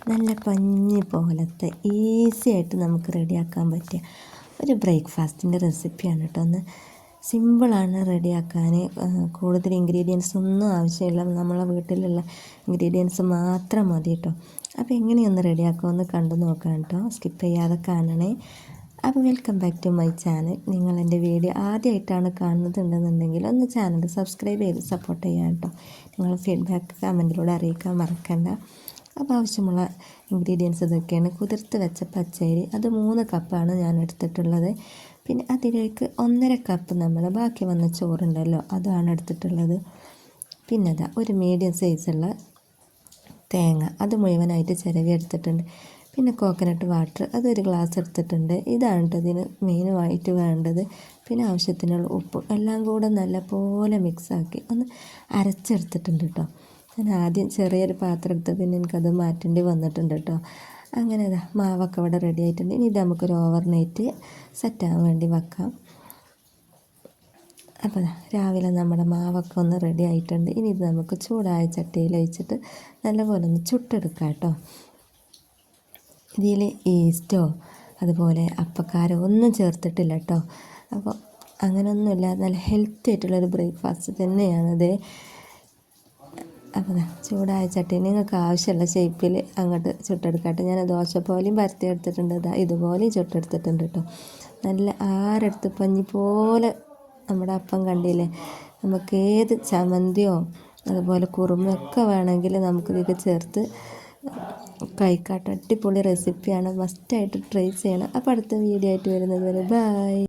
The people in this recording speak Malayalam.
നല്ല പഞ്ഞി പോലത്തെ ഈസി ആയിട്ട് നമുക്ക് റെഡിയാക്കാൻ പറ്റിയ ഒരു ബ്രേക്ക്ഫാസ്റ്റിൻ്റെ റെസിപ്പിയാണ് കേട്ടോ. ഒന്ന് സിമ്പിളാണ് റെഡിയാക്കാൻ. കൂടുതൽ ഇൻഗ്രീഡിയൻസ് ഒന്നും ആവശ്യമില്ല, നമ്മളെ വീട്ടിലുള്ള ഇൻഗ്രീഡിയൻസ് മാത്രം മതി കേട്ടോ. അപ്പോൾ എങ്ങനെയൊന്ന് റെഡിയാക്കുമെന്ന് കണ്ടു നോക്കാം കേട്ടോ, സ്കിപ്പ് ചെയ്യാതെ കാണണേ. അപ്പോൾ welcome back to my channel. നിങ്ങൾ എൻ്റെ വീഡിയോ ആദ്യമായിട്ടാണ് കാണുന്നുണ്ടെന്നുണ്ടെങ്കിൽ ഒന്ന് ചാനൽ സബ്സ്ക്രൈബ് ചെയ്ത് സപ്പോർട്ട് ചെയ്യാം കേട്ടോ. നിങ്ങൾ ഫീഡ്ബാക്ക് കമൻറ്റിലൂടെ അറിയിക്കാൻ മറക്കണ്ട. അപ്പോൾ ആവശ്യമുള്ള ഇൻഗ്രീഡിയൻസ് ഇതൊക്കെയാണ്. കുതിർത്ത് വെച്ച പച്ചരി, അത് 3 കപ്പാണ് ഞാൻ എടുത്തിട്ടുള്ളത്. പിന്നെ അതിലേക്ക് 1.5 കപ്പ് നമ്മൾ ബാക്കി വന്ന ചോറുണ്ടല്ലോ, അതാണ് എടുത്തിട്ടുള്ളത്. പിന്നെ അതാ ഒരു മീഡിയം സൈസുള്ള തേങ്ങ, അത് മുഴുവനായിട്ട് ചിരവി എടുത്തിട്ടുണ്ട്. പിന്നെ കോക്കനട്ട് വാട്ടർ, അതൊരു ഗ്ലാസ് എടുത്തിട്ടുണ്ട്. ഇതാണ് കേട്ടോ ഇതിന് മെയിനുമായിട്ട് വേണ്ടത്. പിന്നെ ആവശ്യത്തിനുള്ള ഉപ്പ്, എല്ലാം കൂടെ നല്ലപോലെ മിക്സാക്കി ഒന്ന് അരച്ചെടുത്തിട്ടുണ്ട് കേട്ടോ. ഞാൻ ആദ്യം ചെറിയൊരു പാത്രം എടുത്ത് പിന്നെ എനിക്കത് മാറ്റേണ്ടി വന്നിട്ടുണ്ട് കേട്ടോ. അങ്ങനെ മാവൊക്കെ ഇവിടെ റെഡി ആയിട്ടുണ്ട്. ഇനി ഇത് നമുക്കൊരു ഓവർനൈറ്റ് സെറ്റാകാൻ വേണ്ടി വെക്കാം. അപ്പോൾ രാവിലെ നമ്മുടെ മാവൊക്കെ ഒന്ന് റെഡി ആയിട്ടുണ്ട്. ഇനി ഇത് നമുക്ക് ചൂടായ ചട്ടിയിൽ ഒഴിച്ചിട്ട് നല്ലപോലെ ഒന്ന് ചുട്ടെടുക്കാം കേട്ടോ. ഇതിൽ ഈസ്റ്റോ അതുപോലെ അപ്പക്കാരോ ഒന്നും ചേർത്തിട്ടില്ല കേട്ടോ. അപ്പോൾ അങ്ങനെയൊന്നുമില്ല, നല്ല ഹെൽത്തി ആയിട്ടുള്ളൊരു ബ്രേക്ക്ഫാസ്റ്റ് തന്നെയാണത്. അപ്പോൾ ചൂടായ ചട്ടി നിങ്ങൾക്ക് ആവശ്യമുള്ള ഷേപ്പിൽ അങ്ങോട്ട് ചുട്ടെടുക്കട്ടെ. ഞാൻ ദോശ പോലെയും പരത്തിയെടുത്തിട്ടുണ്ട്, ഇതുപോലെയും ചുട്ടെടുത്തിട്ടുണ്ട് കേട്ടോ. നല്ല ആരെടുത്ത് പഞ്ഞി പോലെ നമ്മുടെ അപ്പം കണ്ടില്ലേ. നമുക്ക് ഏത് ചമ്മന്തിയോ അതുപോലെ കുറുമയൊക്കെ വേണമെങ്കിൽ നമുക്കിതൊക്കെ ചേർത്ത് കഴിക്കാട്ടോ. അടിപൊളി റെസിപ്പിയാണ്, മസ്റ്റായിട്ട് ട്രൈ ചെയ്യണം. അപ്പോൾ അടുത്ത വീഡിയോ ആയിട്ട് വരുന്നത് വരെ ബൈ.